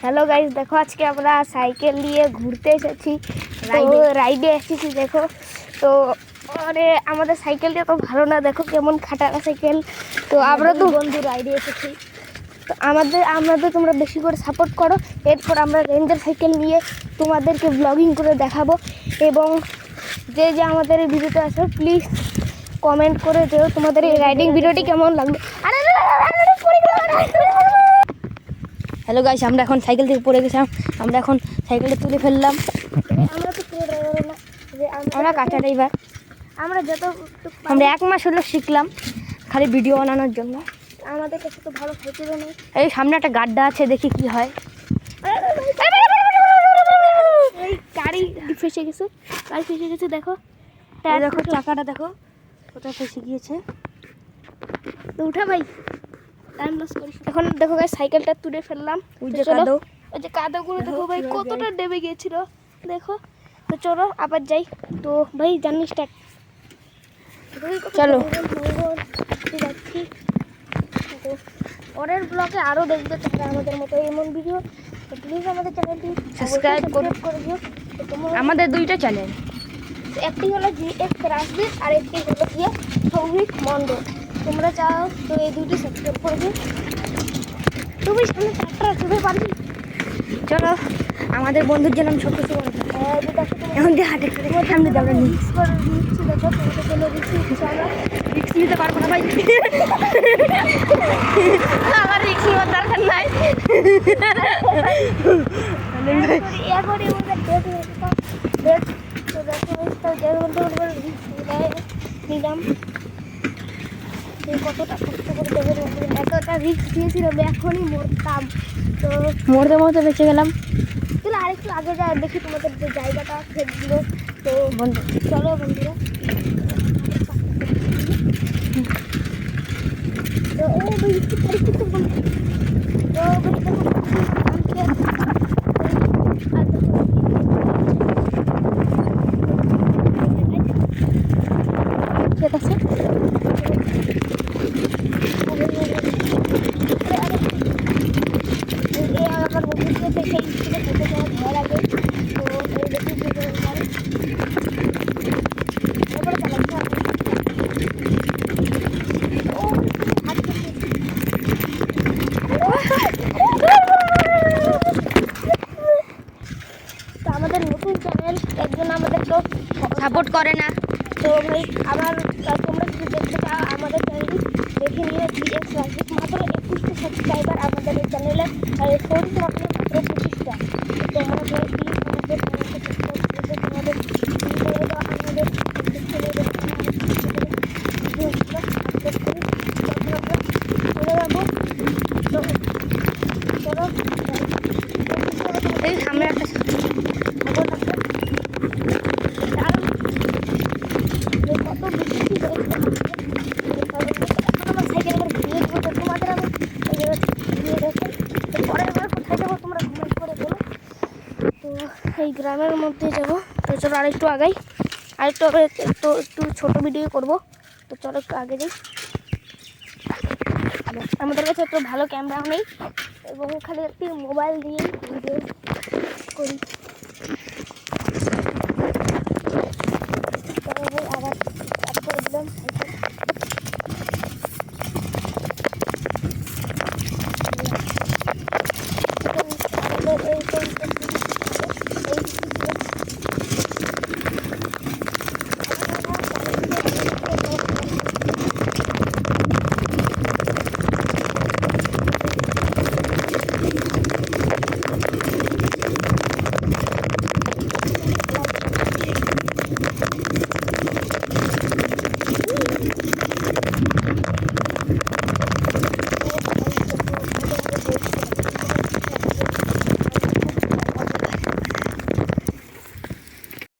Hello guys, দেখো আজকে আমরা সাইকেল নিয়ে ঘুরতে এসেছি, রাইডে এসেছি। দেখো তো আরে আমাদের সাইকেলটা তো ভালো না, দেখো কেমন খাটারা সাইকেল। তো আমরা তো বন্ধু রাইডে এসেছি, তো আমাদের তোমরা বেশি করে সাপোর্ট করো। এরপর আমরা রেঞ্জার সাইকেল নিয়ে তোমাদেরকে ব্লগিং করে দেখাবো। এবং যে যে আমাদের এই ভিডিওতে আসো প্লিজ কমেন্ট করে যেও তোমাদের এই রাইডিং ভিডিওটি কেমন লাগবে। হ্যালো গাইস, আমরা এখন সাইকেল থেকে পড়ে গেছিলাম, আমরা এখন সাইকেলটা তুলে ফেললাম। আমরা তো পুরো ড্রাইভার না, আমরা কাঁচা ড্রাইভার। আমরা 1 মাস হলো শিখলাম খালি ভিডিও বানানোর জন্য। আমাদের কাছে তো ভালো সাইকেলও নেই। এই সামনে একটা গাড্ডা আছে, দেখি কি হয়। এই গাড়ি ফেসে গেছে, দেখো দেখো চাকাটা দেখো কোথায় ফেসে গিয়েছে। তো উঠা ভাই, টাইম লস করিস। এখন দেখো গাইস সাইকেলটা তুলে ফেললাম। ওই যে কাদাগুলো দেখো ভাই কতটা ডেবে গিয়েছিল, দেখো। তো চলো আবার যাই। তো ভাই জার্নি স্টার্ট, চলো যাচ্ছি। তো পরের ব্লগে আরও দেখবে তোমরা আমাদের মতো এমন ভিডিও। তো প্লিজ আমাদের চ্যানেলটি সাবস্ক্রাইব করে দিও। আমাদের দুইটা চ্যানেল, একটি হলো GS রাজদীপ আর একটি হলো গিয়ে সৌভিক মণ্ডল। তোমরা চাও তো এই দুটি সাবস্ক্রাইব করে দিও। তুমি সামনে ট্রাক্টর আছে, তুমি পারবি? চলো আমাদের বন্ধুর জন্য ছোট ছোট এখন যে হাটে সামনে আমরা রিক্স নিতে পারবো না ভাই, আমার রিক্স নেওয়ার দরকার নাই। নিলাম কতটা কষ্ট করে দেবের এতটা রিক্স দিয়েছিল, এখনই মরতাম। তো মরতে বেঁচে গেলাম। চলো আরেকটু আগে যায় দেখি তোমাদের যে জায়গাটা সেগুলো। তো বন্ধু চলো বন্ধুরা, তো ঠিক আছে। আমার বন্ধুকে দেখে স্কুলে পড়তে যাওয়া ভয় লাগে। তো এই দেখি এবারে চালাচ্ছি। তো আমাদের নতুন চ্যানেল, একজন আমাদের তো সাপোর্ট করে না। তো ভাই আমার তোমরা যদি দেখতে চাও আমাদের চ্যানেলটি দেখে নিয়ে GS রাজদীপ, মাত্র 21টা সাবস্ক্রাইবার আমাদের এই চ্যানেলে, আর এই ফোনটি মাত্র 25টা। তোমরা ভাই প্লিজ আমাদের চ্যানেলকে সাবস্ক্রাইব করে তোমাদের আমাদের এই সামনে একটা কত বেশি আমার সাইকেল এবার ঘুরিয়ে দেবো। তোমাদের আমি ঘুরিয়ে রেখে পরের বার কোথায় যাবো তোমরা কমেন্ট করে বলো। তো এই গ্রামের মধ্যে যাবো। তো চলো আরেকটু আগাই, আরেকটু একটু ছোটো ভিডিও করবো। তো চলো একটু আগে যাই। আমাদের কাছে একটু ভালো ক্যামেরাও নেই এবং খালি একটি মোবাইল দিয়েই ভিডিও করি।